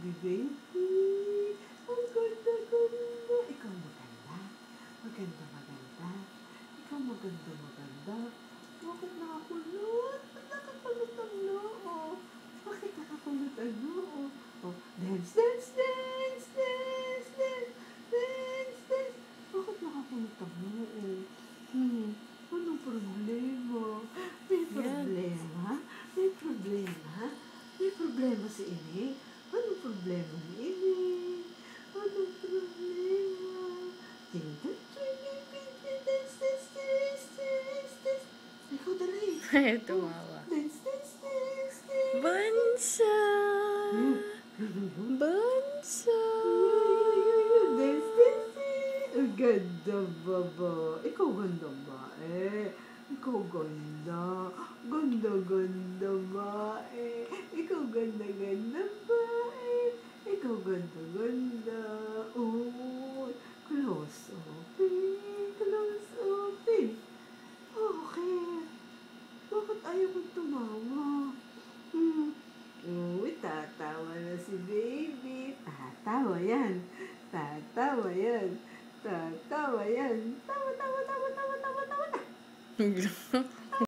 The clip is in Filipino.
baby. Ang ganda-ganda. Ikaw maganda. Maganda-maganda. Ikaw maganda-maganda. Bakit nakakulot? Ba't nakakulot ang noo? Bakit nakakulot ang noo? Oh, dance, dance, dance, dance, dance, dance, dance. Bakit nakakulot ang noo? Anong problema? May problema? May problema? May problema si Ini? Anong problema ni Ini? Anong problema? Dance, dance, dance, dance, dance. Ikaw dali. Tumawa. Dance, dance, dance, dance. Bansa! Bansa! Dance, dance, dance. Ang ganda ba? Ikaw ganda ba Ikaw ganda. Ganda ba Ikaw ganda ba Ikaw ganda. Oh, close open. Close open. Okay. Bakit ayaw kong tumawa? Tatawa na si baby. Tatawa yan. Tatawa yan. Tatawa yan. Tawa, tawa, tawa, tawa, tawa, tawa.